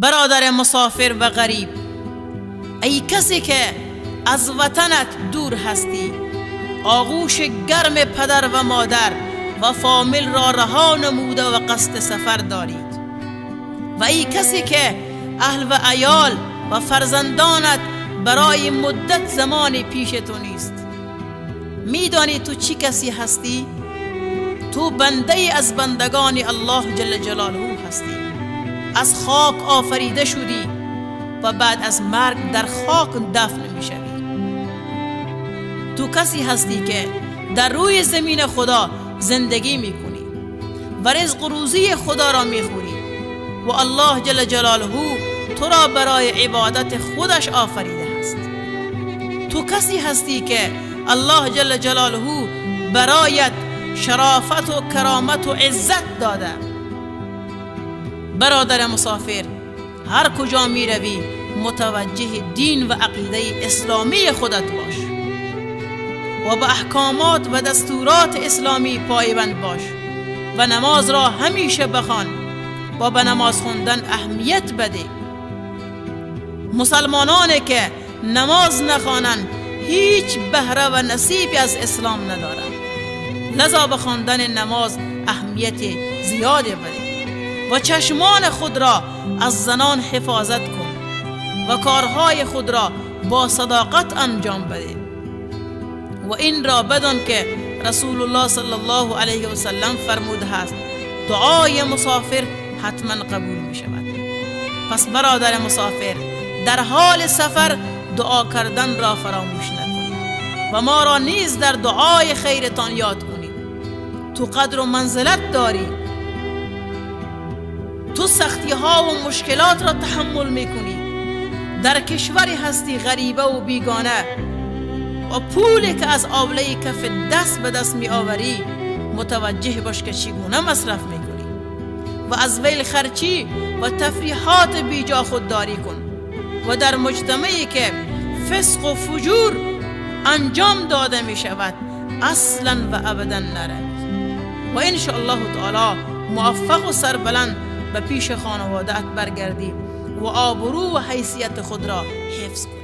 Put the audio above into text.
برادر مسافر و غریب، ای کسی که از وطنت دور هستی، آغوش گرم پدر و مادر و فامیل را رها نموده و قصد سفر دارید، و ای کسی که اهل و عیال و فرزندانت برای مدت زمانی پیش تو نیست، میدانی تو چی کسی هستی؟ تو بنده از بندگان الله جل جلاله هستی. از خاک آفریده شدی و بعد از مرگ در خاک دفن می شوی. تو کسی هستی که در روی زمین خدا زندگی می کنی و رزق و روزی خدا را می خوری و الله جل جلاله تو را برای عبادت خودش آفریده است. تو کسی هستی که الله جل جلاله برایت شرافت و کرامت و عزت داده. برادر مسافر، هر کجا می روی متوجه دین و عقیده اسلامی خودت باش و به احکامات و دستورات اسلامی پایبند باش و نماز را همیشه بخوان و به نماز خوندن اهمیت بده. مسلمانانی که نماز نخوانند هیچ بهره و نصیبی از اسلام ندارند، لذا به خواندن نماز اهمیت زیادی بده و چشمان خود را از زنان حفاظت کن و کارهای خود را با صداقت انجام بده و این را بدان که رسول الله صلی الله علیه و سلم فرموده است دعای مسافر حتما قبول می شود. پس برادر مسافر، در حال سفر دعا کردن را فراموش نکنید و ما را نیز در دعای خیرتان یاد کنید. تو قدر و منزلت داری، تو سختی ها و مشکلات را تحمل میکنی، در کشوری هستی غریبه و بیگانه و پولی که از آبله کف دست به دست می آوری متوجه باش که چگونه مصرف میکنی و از ویل خرچی و تفریحات بیجا خودداری کن و در مجتمعی که فسق و فجور انجام داده می شود اصلا و ابدا نروی و انشاءالله تعالی موفق و سربلند به پیش خانواده‌ات برگردی و آبرو و حیثیت خود را حفظ کن.